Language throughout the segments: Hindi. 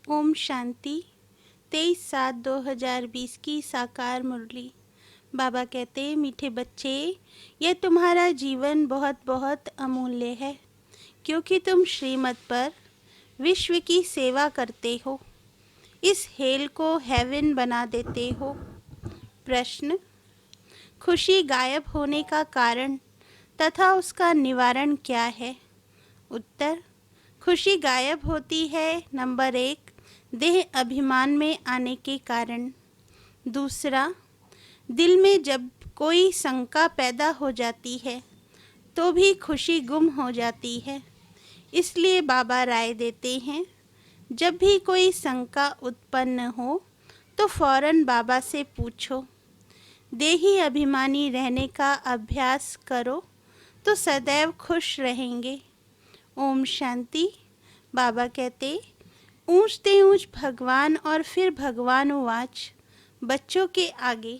ओम शांति। 23/7/2020 की साकार मुरली। बाबा कहते, मीठे बच्चे, यह तुम्हारा जीवन बहुत बहुत अमूल्य है, क्योंकि तुम श्रीमत पर विश्व की सेवा करते हो, इस हेल को हेवन बना देते हो। प्रश्न: खुशी गायब होने का कारण तथा उसका निवारण क्या है? उत्तर: खुशी गायब होती है नंबर 1, देह अभिमान में आने के कारण। दूसरा, दिल में जब कोई शंका पैदा हो जाती है तो भी खुशी गुम हो जाती है। इसलिए बाबा राय देते हैं, जब भी कोई शंका उत्पन्न हो तो फौरन बाबा से पूछो। देही अभिमानी रहने का अभ्यास करो तो सदैव खुश रहेंगे। ओम शांति। बाबा कहते, ऊंचते ऊंच भगवान और फिर भगवान उवाच, बच्चों के आगे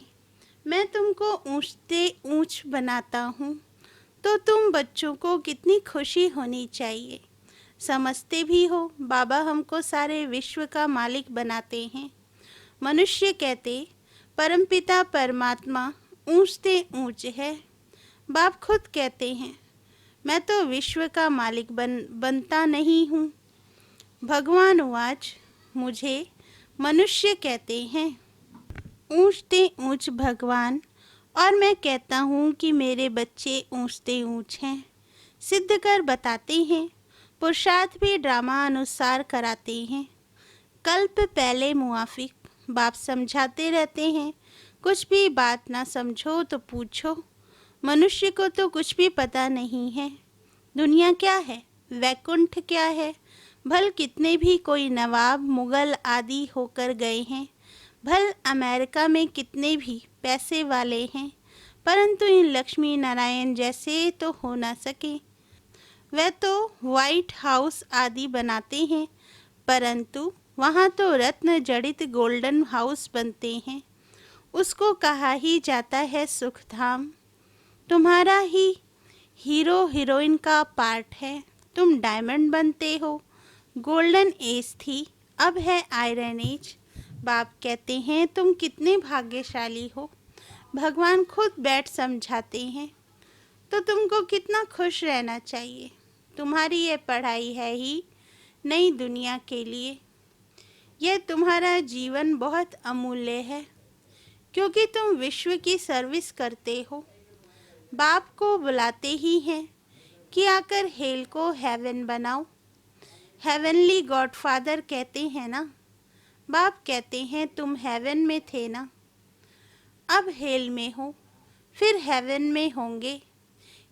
मैं तुमको ऊंचते ऊंच बनाता हूँ, तो तुम बच्चों को कितनी खुशी होनी चाहिए। समझते भी हो, बाबा हमको सारे विश्व का मालिक बनाते हैं। मनुष्य कहते, परमपिता परमात्मा ऊंचते ऊंच है। बाप खुद कहते हैं, मैं तो विश्व का मालिक बनता नहीं हूँ। भगवान उवाच, मुझे मनुष्य कहते हैं ऊंचते ऊंच भगवान, और मैं कहता हूँ कि मेरे बच्चे ऊंचते ऊंच हैं। सिद्ध कर बताते हैं, पुरुषार्थ भी ड्रामा अनुसार कराते हैं। कल्प पहले मुआफिक बाप समझाते रहते हैं, कुछ भी बात ना समझो तो पूछो। मनुष्य को तो कुछ भी पता नहीं है। दुनिया क्या है, वैकुंठ क्या है, भल कितने भी कोई नवाब मुगल आदि होकर गए हैं, भल अमेरिका में कितने भी पैसे वाले हैं, परंतु इन लक्ष्मी नारायण जैसे तो हो ना सके। वह तो व्हाइट हाउस आदि बनाते हैं, परंतु वहाँ तो रत्न जड़ित गोल्डन हाउस बनते हैं। उसको कहा ही जाता है सुखधाम। तुम्हारा ही हीरो हीरोइन का पार्ट है। तुम डायमंड बनते हो। गोल्डन एज थी, अब है आयरन एज। बाप कहते हैं, तुम कितने भाग्यशाली हो। भगवान खुद बैठ समझाते हैं, तो तुमको कितना खुश रहना चाहिए। तुम्हारी ये पढ़ाई है ही नई दुनिया के लिए। यह तुम्हारा जीवन बहुत अमूल्य है, क्योंकि तुम विश्व की सर्विस करते हो। बाप को बुलाते ही हैं कि आकर हेल को हेवन बनाओ। हेवनली गॉडफादर कहते हैं ना। बाप कहते हैं, तुम हेवन में थे ना, अब हेल में हो, फिर हेवन में होंगे।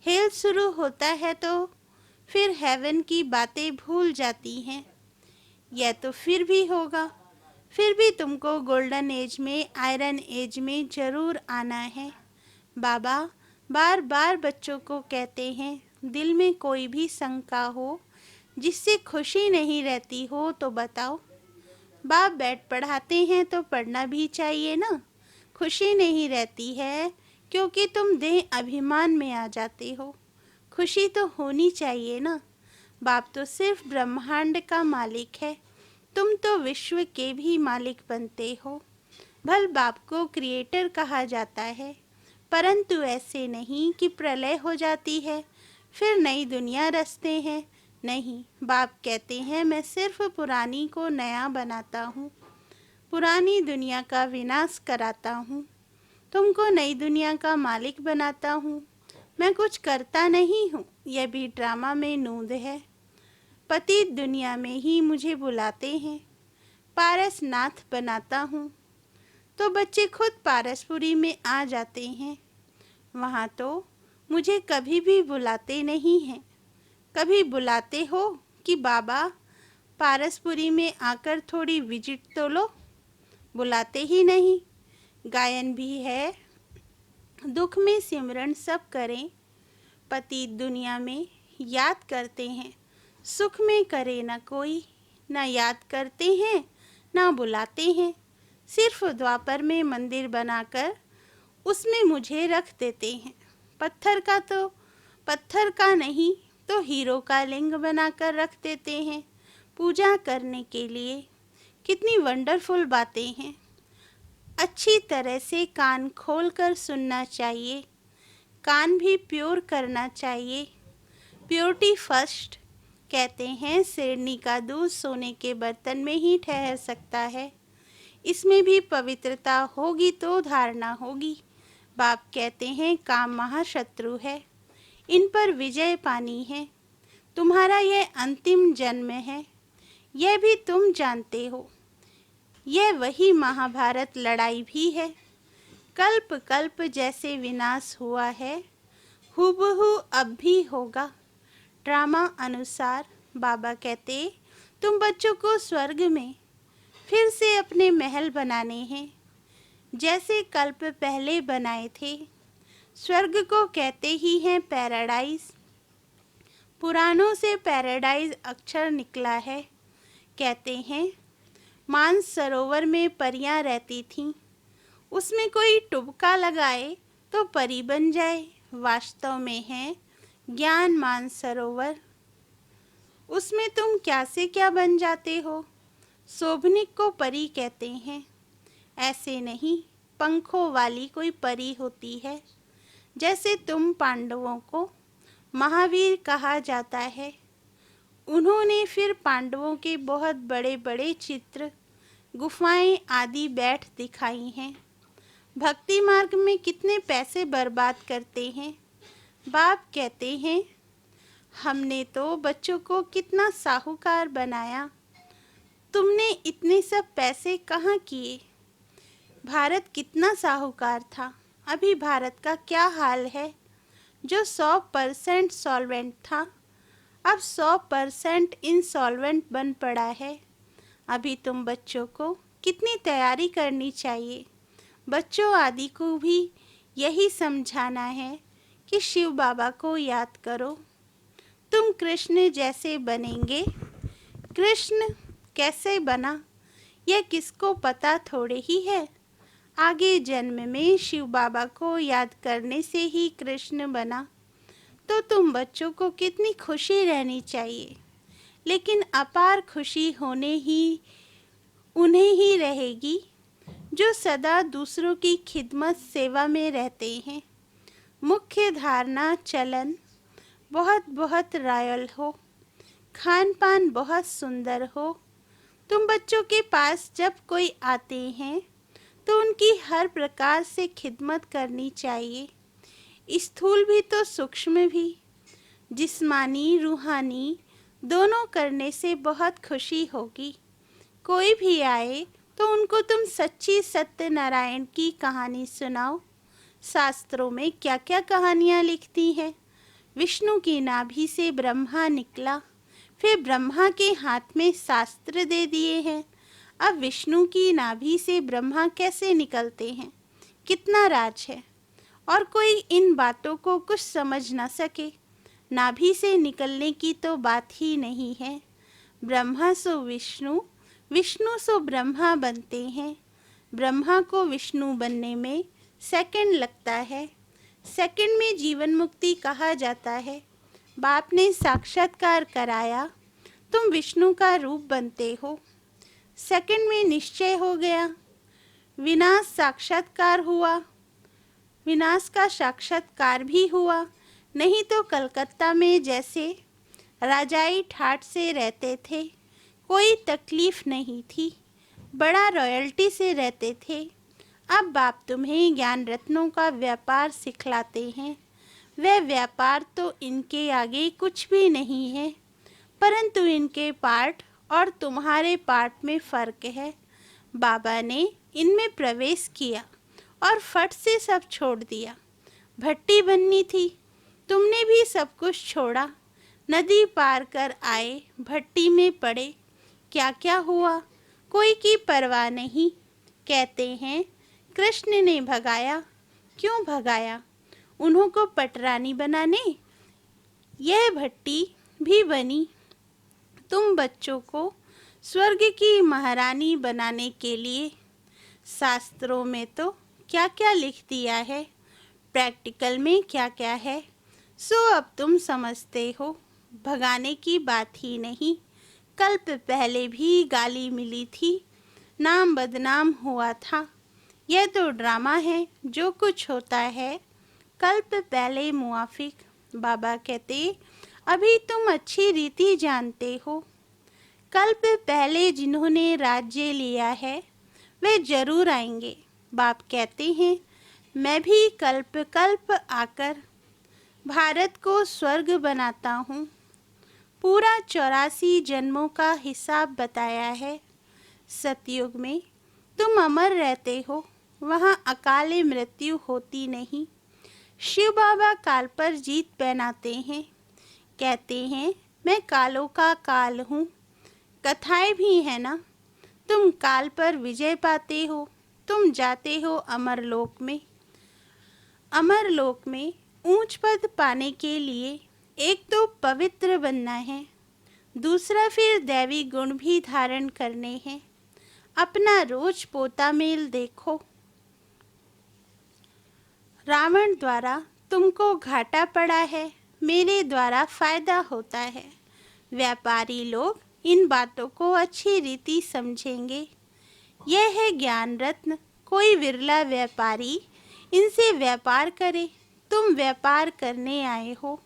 हेल शुरू होता है तो फिर हेवन की बातें भूल जाती हैं। यह तो फिर भी होगा, फिर भी तुमको गोल्डन एज में, आयरन एज में जरूर आना है। बाबा बार बार बच्चों को कहते हैं, दिल में कोई भी शंका हो जिससे खुशी नहीं रहती हो तो बताओ। बाप बैठ पढ़ाते हैं तो पढ़ना भी चाहिए ना। खुशी नहीं रहती है क्योंकि तुम देह अभिमान में आ जाते हो। खुशी तो होनी चाहिए ना। बाप तो सिर्फ ब्रह्मांड का मालिक है, तुम तो विश्व के भी मालिक बनते हो। भल बाप को क्रिएटर कहा जाता है, परंतु ऐसे नहीं कि प्रलय हो जाती है फिर नई दुनिया रचते हैं। नहीं, बाप कहते हैं, मैं सिर्फ पुरानी को नया बनाता हूँ, पुरानी दुनिया का विनाश कराता हूँ, तुमको नई दुनिया का मालिक बनाता हूँ। मैं कुछ करता नहीं हूँ, यह भी ड्रामा में नूंद है। पतित दुनिया में ही मुझे बुलाते हैं, पारसनाथ बनाता हूँ, तो बच्चे खुद पारसपुरी में आ जाते हैं। वहाँ तो मुझे कभी भी बुलाते नहीं हैं। कभी बुलाते हो कि बाबा पारसपुरी में आकर थोड़ी विजिट तो लो, बुलाते ही नहीं। गायन भी है, दुख में सिमरन सब करें, पतित दुनिया में याद करते हैं, सुख में करे न कोई, न याद करते हैं न बुलाते हैं। सिर्फ द्वापर में मंदिर बनाकर उसमें मुझे रख देते हैं। पत्थर का नहीं तो हीरो का लिंग बनाकर रख देते हैं पूजा करने के लिए। कितनी वंडरफुल बातें हैं। अच्छी तरह से कान खोलकर सुनना चाहिए, कान भी प्योर करना चाहिए। प्योरिटी फर्स्ट कहते हैं। शेरनी का दूध सोने के बर्तन में ही ठहर सकता है, इसमें भी पवित्रता होगी तो धारणा होगी। बाप कहते हैं काम महाशत्रु है, इन पर विजय पानी है। तुम्हारा यह अंतिम जन्म है, यह भी तुम जानते हो। यह वही महाभारत लड़ाई भी है। कल्प कल्प जैसे विनाश हुआ है, हूबहू अब भी होगा। ड्रामा अनुसार बाबा कहते तुम बच्चों को स्वर्ग में फिर से अपने महल बनाने हैं, जैसे कल्प पहले बनाए थे। स्वर्ग को कहते ही हैं पैराडाइज। पुराणों से पैराडाइज अक्षर निकला है। कहते हैं मानस सरोवर में परियां रहती थीं, उसमें कोई टुबका लगाए तो परी बन जाए। वास्तव में है ज्ञान मानसरोवर, उसमें तुम क्या से क्या बन जाते हो। शोभनिक को परी कहते हैं, ऐसे नहीं पंखों वाली कोई परी होती है। जैसे तुम पांडवों को महावीर कहा जाता है, उन्होंने फिर पांडवों के बहुत बड़े बड़े चित्र, गुफाएं आदि बैठ दिखाई हैं। भक्ति मार्ग में कितने पैसे बर्बाद करते हैं। बाप कहते हैं हमने तो बच्चों को कितना साहूकार बनाया, तुमने इतने सब पैसे कहाँ किए। भारत कितना साहूकार था, अभी भारत का क्या हाल है। जो 100% सॉल्वेंट था, अब 100% इंसॉल्वेंट बन पड़ा है। अभी तुम बच्चों को कितनी तैयारी करनी चाहिए। बच्चों आदि को भी यही समझाना है कि शिव बाबा को याद करो, तुम कृष्ण जैसे बनेंगे। कृष्ण कैसे बना यह किसको पता थोड़े ही है। आगे जन्म में शिव बाबा को याद करने से ही कृष्ण बना। तो तुम बच्चों को कितनी खुशी रहनी चाहिए, लेकिन अपार खुशी होने ही उन्हें ही रहेगी जो सदा दूसरों की खिदमत सेवा में रहते हैं। मुख्य धारणा चलन बहुत बहुत रॉयल हो, खान पान बहुत सुंदर हो। तुम बच्चों के पास जब कोई आते हैं तो उनकी हर प्रकार से खिदमत करनी चाहिए, स्थूल भी तो सूक्ष्म भी। जिस्मानी रूहानी दोनों करने से बहुत खुशी होगी। कोई भी आए तो उनको तुम सच्ची सत्यनारायण की कहानी सुनाओ। शास्त्रों में क्या क्या कहानियाँ लिखती हैं। विष्णु की नाभि से ब्रह्मा निकला, फिर ब्रह्मा के हाथ में शास्त्र दे दिए हैं। अब विष्णु की नाभि से ब्रह्मा कैसे निकलते हैं, कितना राज है। और कोई इन बातों को कुछ समझ न सके। नाभि से निकलने की तो बात ही नहीं है। ब्रह्मा सो विष्णु, विष्णु सो ब्रह्मा बनते हैं। ब्रह्मा को विष्णु बनने में सेकंड लगता है। सेकंड में जीवन मुक्ति कहा जाता है। बाप ने साक्षात्कार कराया, तुम विष्णु का रूप बनते हो। सेकंड में निश्चय हो गया, विनाश साक्षात्कार हुआ, विनाश का साक्षात्कार भी हुआ। नहीं तो कलकत्ता में जैसे राजाई ठाट से रहते थे, कोई तकलीफ नहीं थी, बड़ा रॉयल्टी से रहते थे। अब बाप तुम्हें ज्ञान रत्नों का व्यापार सिखलाते हैं। वह व्यापार तो इनके आगे कुछ भी नहीं है, परंतु इनके पार्ट और तुम्हारे पार्ट में फ़र्क है। बाबा ने इनमें प्रवेश किया और फट से सब छोड़ दिया। भट्टी बननी थी, तुमने भी सब कुछ छोड़ा। नदी पार कर आए, भट्टी में पड़े, क्या क्या हुआ कोई की परवाह नहीं। कहते हैं कृष्ण ने भगाया, क्यों भगाया, उन्हों को पटरानी बनाने। यह भट्टी भी बनी तुम बच्चों को स्वर्ग की महारानी बनाने के लिए। शास्त्रों में तो क्या क्या लिख दिया है, प्रैक्टिकल में क्या क्या है, सो अब तुम समझते हो। भगाने की बात ही नहीं, कल्प पहले भी गाली मिली थी, नाम बदनाम हुआ था। यह तो ड्रामा है, जो कुछ होता है कल्प पहले मुआफिक। बाबा कहते, अभी तुम अच्छी रीति जानते हो। कल्प पहले जिन्होंने राज्य लिया है वे जरूर आएंगे। बाप कहते हैं, मैं भी कल्प कल्प आकर भारत को स्वर्ग बनाता हूँ। पूरा 84 जन्मों का हिसाब बताया है। सतयुग में तुम अमर रहते हो, वहाँ अकाले मृत्यु होती नहीं। शिव बाबा काल पर जीत पहनाते हैं। कहते हैं, मैं कालों का काल हूँ। कथाएं भी है ना, तुम काल पर विजय पाते हो। तुम जाते हो अमरलोक में। अमरलोक में ऊंच पद पाने के लिए एक तो पवित्र बनना है, दूसरा फिर दैवी गुण भी धारण करने हैं। अपना रोज पोता मेल देखो। रावण द्वारा तुमको घाटा पड़ा है, मेरे द्वारा फायदा होता है। व्यापारी लोग इन बातों को अच्छी रीति समझेंगे। यह है ज्ञान रत्न। कोई विरला व्यापारी इनसे व्यापार करे। तुम व्यापार करने आए हो।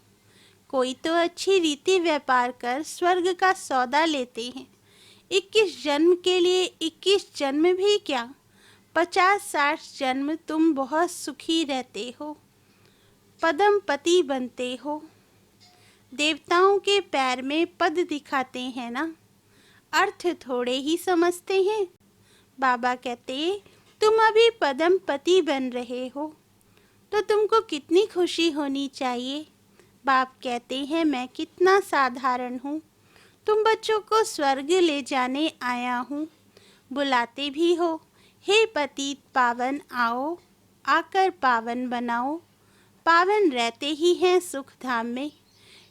कोई तो अच्छी रीति व्यापार कर स्वर्ग का सौदा लेते हैं। 21 जन्म के लिए 21 जन्म भी क्या, 50-60 जन्म तुम बहुत सुखी रहते हो, पदम पति बनते हो। देवताओं के पैर में पद दिखाते हैं ना, अर्थ थोड़े ही समझते हैं। बाबा कहते, तुम अभी पदम पति बन रहे हो तो तुमको कितनी खुशी होनी चाहिए। बाप कहते हैं, मैं कितना साधारण हूँ। तुम बच्चों को स्वर्ग ले जाने आया हूँ। बुलाते भी हो, हे पतित पावन आओ, आकर पावन बनाओ। पावन रहते ही हैं सुख धाम में।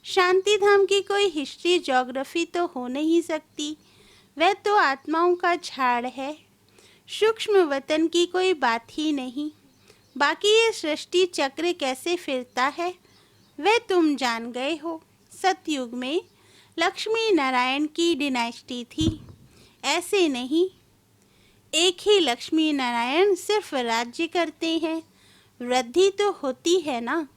शांति धाम की कोई हिस्ट्री ज्योग्राफी तो हो नहीं सकती, वह तो आत्माओं का झाड़ है। सूक्ष्म वतन की कोई बात ही नहीं। बाकी ये सृष्टि चक्र कैसे फिरता है वह तुम जान गए हो। सतयुग में लक्ष्मी नारायण की डिनाइस्टी थी, ऐसे नहीं। एक ही लक्ष्मी नारायण सिर्फ राज्य करते हैं, वृद्धि तो होती है ना।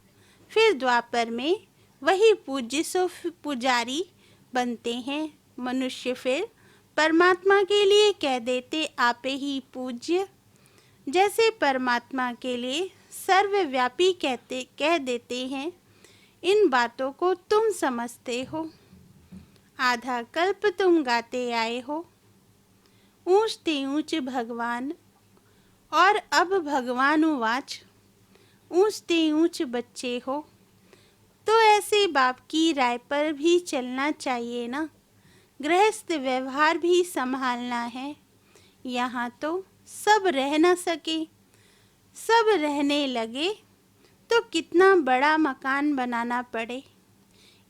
फिर द्वापर में वही पूज्य सो पुजारी बनते हैं। मनुष्य फिर परमात्मा के लिए कह देते, आपे ही पूज्य। जैसे परमात्मा के लिए सर्वव्यापी कह देते हैं। इन बातों को तुम समझते हो। आधा कल्प तुम गाते आए हो, ऊंच ते ऊंच भगवान, और अब भगवान उवाच, ऊंच ते ऊंच बच्चे हो। तो ऐसे बाप की राय पर भी चलना चाहिए ना। गृहस्थ व्यवहार भी संभालना है। यहाँ तो सब रह न सके, सब रहने लगे तो कितना बड़ा मकान बनाना पड़े।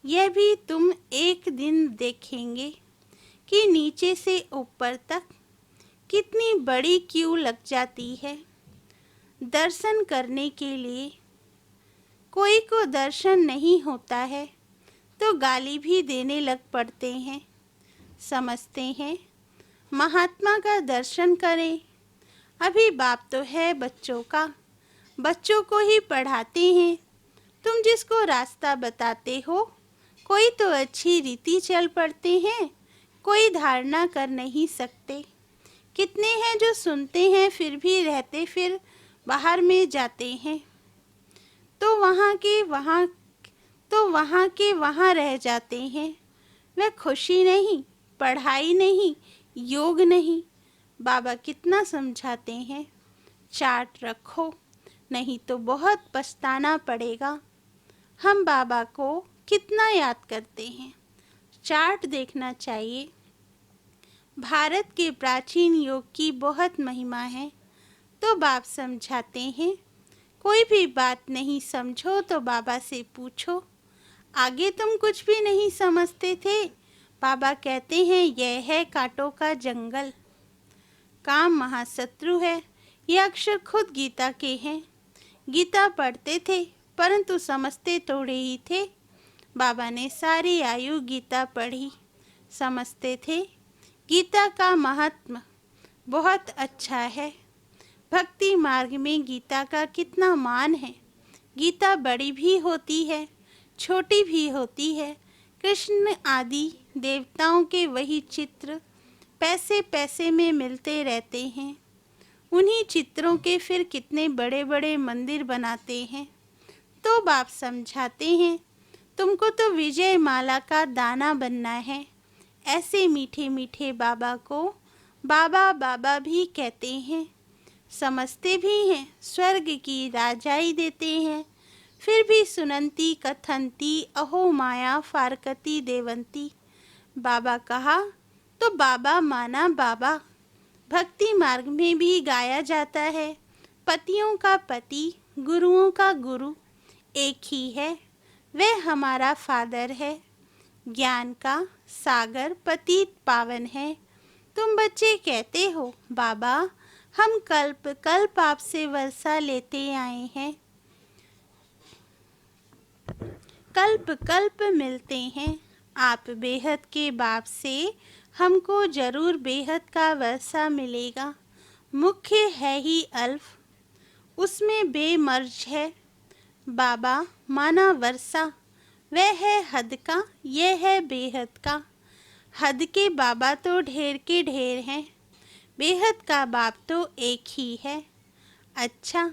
यह भी तुम एक दिन देखेंगे कि नीचे से ऊपर तक कितनी बड़ी क्यू लग जाती है दर्शन करने के लिए। कोई को दर्शन नहीं होता है तो गाली भी देने लग पड़ते हैं। समझते हैं महात्मा का दर्शन करें। अभी बाप तो है बच्चों का, बच्चों को ही पढ़ाते हैं। तुम जिसको रास्ता बताते हो, कोई तो अच्छी रीति चल पड़ते हैं, कोई धारणा कर नहीं सकते। कितने हैं जो सुनते हैं फिर भी रहते फिर बाहर में जाते हैं, तो वहाँ के वहाँ रह जाते हैं। वह खुशी नहीं, पढ़ाई नहीं, योग नहीं। बाबा कितना समझाते हैं, चार्ट रखो नहीं तो बहुत पछताना पड़ेगा। हम बाबा को कितना याद करते हैं, चार्ट देखना चाहिए। भारत के प्राचीन योग की बहुत महिमा है। तो बाप समझाते हैं, कोई भी बात नहीं समझो तो बाबा से पूछो। आगे तुम कुछ भी नहीं समझते थे। बाबा कहते हैं, यह है कांटों का जंगल। काम महाशत्रु है। ये अक्षर खुद गीता के हैं। गीता पढ़ते थे परंतु समझते थोड़े ही थे। बाबा ने सारी आयु गीता पढ़ी, समझते थे गीता का महात्म। बहुत अच्छा है। भक्ति मार्ग में गीता का कितना मान है। गीता बड़ी भी होती है, छोटी भी होती है। कृष्ण आदि देवताओं के वही चित्र पैसे पैसे में मिलते रहते हैं। उन्हीं चित्रों के फिर कितने बड़े बड़े मंदिर बनाते हैं। तो बाप समझाते हैं, तुमको तो विजय माला का दाना बनना है। ऐसे मीठे मीठे बाबा को बाबा बाबा भी कहते हैं। समझते भी हैं, स्वर्ग की राजाई देते हैं। फिर भी सुनंती कथंती अहो माया फारकती देवंती। बाबा कहा तो बाबा माना बाबा। भक्ति मार्ग में भी गाया जाता है, पतियों का पति गुरुओं का गुरु एक ही है, वह हमारा फादर है। ज्ञान का सागर पतित पावन है। तुम बच्चे कहते हो बाबा हम कल्प कल्प आपसे वर्षा लेते आए हैं, कल्प कल्प मिलते हैं। आप बेहद के बाप से हमको जरूर बेहद का वर्षा मिलेगा। मुख्य है ही अल्फ, उसमें बेमर्ज है। बाबा माना वर्षा, वह है हद का, यह है बेहद का। हद के बाबा तो ढेर के ढेर हैं, बेहद का बाप तो एक ही है। अच्छा,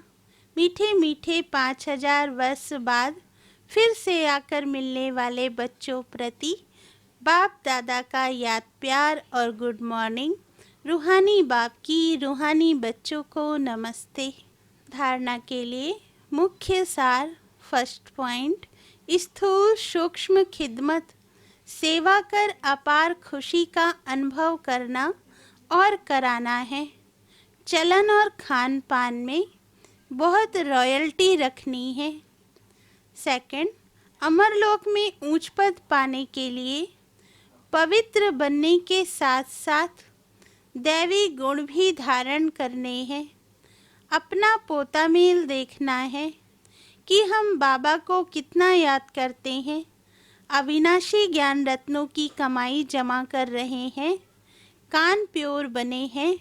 मीठे मीठे 5000 वर्ष बाद फिर से आकर मिलने वाले बच्चों प्रति बाप दादा का याद प्यार और गुड मॉर्निंग। रूहानी बाप की रूहानी बच्चों को नमस्ते। धारणा के लिए मुख्य सार। फर्स्ट पॉइंट, स्थूल सूक्ष्म खिदमत, सेवा कर अपार खुशी का अनुभव करना और कराना है। चलन और खान पान में बहुत रॉयल्टी रखनी है। सेकंड, अमरलोक में ऊंच पद पाने के लिए पवित्र बनने के साथ साथ दैवी गुण भी धारण करने हैं। अपना पोता मेल देखना है कि हम बाबा को कितना याद करते हैं। अविनाशी ज्ञान रत्नों की कमाई जमा कर रहे हैं। कान प्योर बने हैं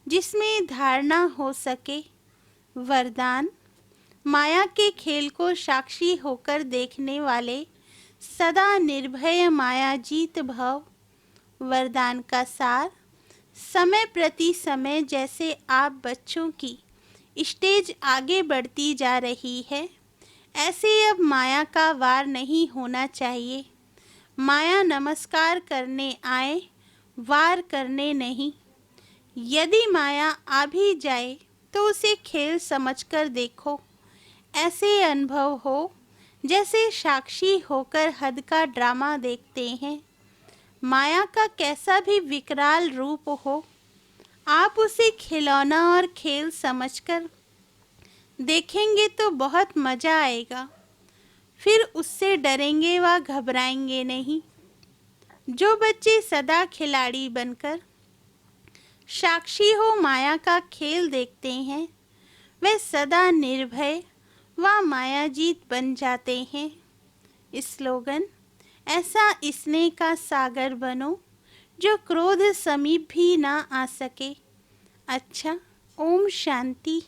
जिसमें धारणा हो सके। वरदान, माया के खेल को साक्षी होकर देखने वाले सदा निर्भय माया जीत भव। वरदान का सार, समय प्रति समय जैसे आप बच्चों की स्टेज आगे बढ़ती जा रही है, ऐसे अब माया का वार नहीं होना चाहिए। माया नमस्कार करने आए, वार करने नहीं। यदि माया आ भी जाए तो उसे खेल समझकर देखो। ऐसे अनुभव हो जैसे साक्षी होकर हद का ड्रामा देखते हैं। माया का कैसा भी विकराल रूप हो, आप उसे खिलौना और खेल समझकर देखेंगे तो बहुत मज़ा आएगा। फिर उससे डरेंगे व घबराएंगे नहीं। जो बच्चे सदा खिलाड़ी बनकर साक्षी हो माया का खेल देखते हैं, वे सदा निर्भय व मायाजीत बन जाते हैं। स्लोगन, ऐसा स्नेह का सागर बनो जो क्रोध समीप भी ना आ सके। अच्छा, ओम शांति।